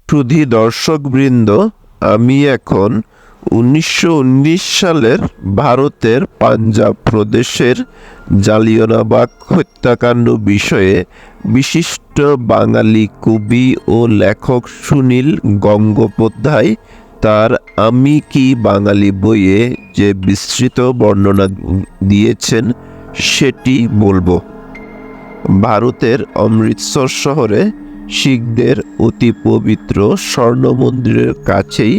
সুধী দর্শকবৃন্দ, আমি এখন 1919 সালের ভারতের পাঞ্জাব প্রদেশের জালিয়ানওয়ালাবাগ হত্যাকাণ্ড বিষয়ে বিশিষ্ট বাঙালি কবি ও লেখক সুনীল গঙ্গোপাধ্যায় তার আমি কি বাঙালি বইয়ে যে বিস্তৃত বর্ণনা দিয়েছেন সেটি বলবো। ভারতের অমৃতসর শহরে শিখদের অতি পবিত্র স্বর্ণ মন্দিরের কাছেই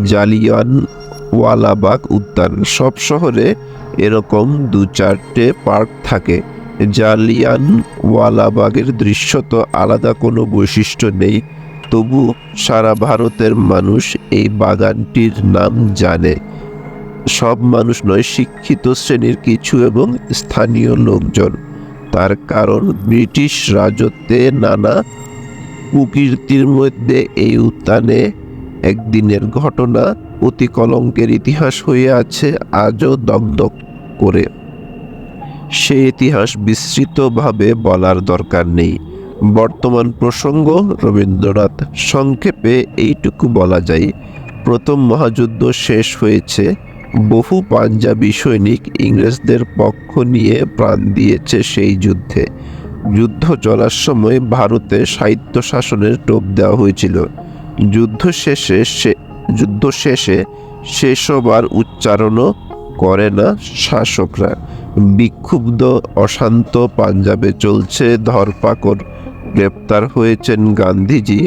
জালিয়ানওয়ালাবাগ উদ্যান। সব শহরে এরকম 2-4টে পার্ক থাকে। জালিয়ানওয়ালাবাগের দৃশ্যত আলাদা কোনো বৈশিষ্ট্য নেই, তবু সারা ভারতের মানুষ এই বাগানটির নাম জানে। সব মানুষ নয়, শিক্ষিত শ্রেণীর কিছু এবং স্থানীয় লোকজন। তার কারণ ব্রিটিশ রাজত্বে নানা কুকীর্তির মধ্যে এই উদ্যানে একদিনের ঘটনা অতি কলঙ্কের ইতিহাস হয়ে আছে আজও দগদগ করে। সে ইতিহাস বিস্তৃতভাবে বলার দরকার নেই। বর্তমান প্রসঙ্গ রবীন্দ্রনাথ। সংক্ষেপে এইটুকু বলা যায়, প্রথম মহাযুদ্ধ শেষ হয়েছে। বহু পাঞ্জাবি সৈনিক ইংরেজদের পক্ষ নিয়ে প্রাণ দিয়েছে সেই যুদ্ধে। যুদ্ধ চলার সময় ভারতে সাহিত্য শাসনের টোপ দেওয়া হয়েছিল। যুদ্ধ শেষে সেসব আর উচ্চারণও করে না শাসকরা। বিক্ষুব্ধ অশান্ত পাঞ্জাবে চলছে ধরপাকড়। গ্রেপ্তার হয়েছেন গান্ধীজি।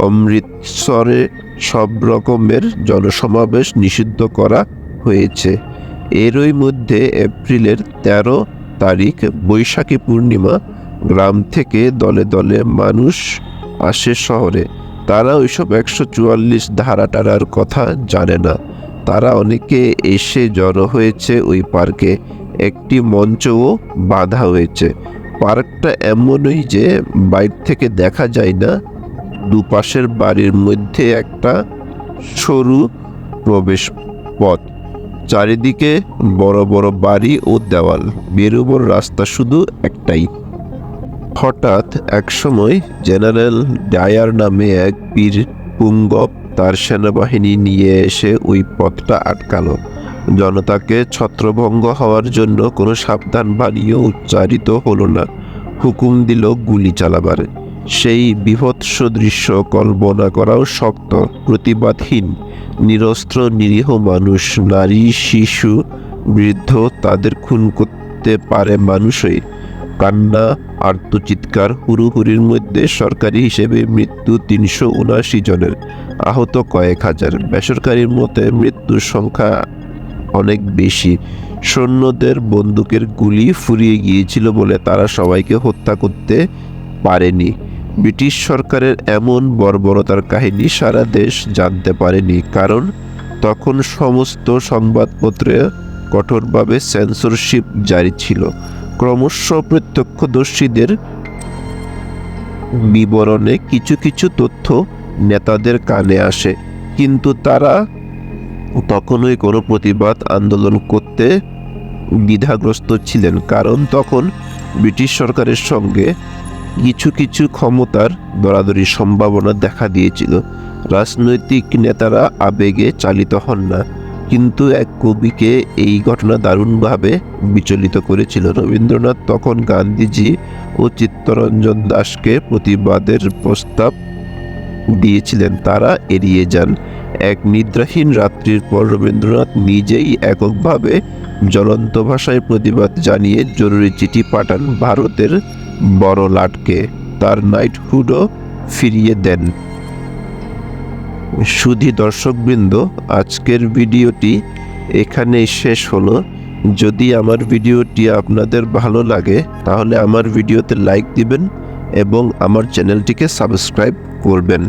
অমৃতসরে সব রকমের জনসমাবেশ নিষিদ্ধ করা হয়েছে। এরই মধ্যে এপ্রিলের 13 তারিখ বৈশাখী পূর্ণিমা। গ্রাম থেকে দলে দলে মানুষ আসে শহরে। তারা ওইসব 144 ধারা-টারার কথা জানে না। তারা অনেকে এসে জড়ো হয়েছে ওই পার্কে। একটি মঞ্চও বাঁধা হয়েছে। পার্কটা এমনই যে বাইরে থেকে দেখা যায় না। দুপাশের বাড়ির মধ্যে একটা সরু প্রবেশ পথ, চারিদিকে বড় বড় বাড়ি ও দেওয়াল। বেরোবার রাস্তা শুধু একটাই। হঠাৎ একসময় জেনারেল ডায়ার নামে এক বীর পুঙ্গব তার সেনাবাহিনী নিয়ে এসে ওই পথটা আটকালো। জনতাকে ছত্রভঙ্গ হওয়ার জন্য কোনো সাবধান বাণীও উচ্চারিত হলো না। হুকুম দিল গুলি চালাবার। সেই বীভৎস দৃশ্য কল্পনা করাও শক্ত। প্রতিবাদহীন নিরস্ত্র নিরীহ মানুষ, নারী, শিশু, বৃদ্ধ, তাদের খুন করতে পারে মানুষই। কান্না, আর্তচিৎকার, হুড়োহুড়ির মধ্যে সরকারি হিসেবে মৃত্যু 379 জনের, আহত কয়েক হাজার। বেসরকারির মতে মৃত্যুর সংখ্যা অনেক বেশি। সৈন্যদের বন্দুকের গুলি ফুরিয়ে গিয়েছিল বলে তারা সবাইকে হত্যা করতে পারেনি। ব্রিটিশ সরকারের এমন বর্বরতার কাহিনী সারা দেশ জানতে পারেনি, কারণ তখন সমস্ত সংবাদপত্রে কঠোরভাবে সেন্সরশিপ জারি ছিল। ক্রমশ প্রত্যক্ষদর্শীদের বিবরণে কিছু কিছু তথ্য নেতাদের কানে আসে, কিন্তু তারা তখনই কোনো প্রতিবাদ আন্দোলন করতে দ্বিধাগ্রস্ত ছিলেন, কারণ তখন ব্রিটিশ সরকারের সঙ্গে কিছু কিছু ক্ষমতার দরাদরির সম্ভাবনা দেখা দিয়েছিল। রাজনৈতিক নেতারা আবেগে চালিত হন না, কিন্তু এক কবিকে এই ঘটনা দারুণভাবে বিচলিত করেছিল। রবীন্দ্রনাথ তখন গান্ধীজি ও চিত্তরঞ্জন দাশকে প্রতিবাদের প্রস্তাব দিয়েছিলেন, তারা এড়িয়ে যান। এক নিদ্রাহীন রাত্রির পর রবীন্দ্রনাথ নিজেই এককভাবে জ্বলন্ত ভাষায় প্রতিবাদ জানিয়ে জরুরি চিঠি পাঠান ভারতের বড় লাটকে। তার নাইটহুডও ফিরিয়ে দেন। সুধী দর্শকবৃন্দ, আজকের ভিডিওটি এখানেই শেষ হলো। যদি আমার ভিডিওটি আপনাদের ভালো লাগে তাহলে আমার ভিডিওতে লাইক দিবেন এবং আমার চ্যানেলটিকে সাবস্ক্রাইব করবেন।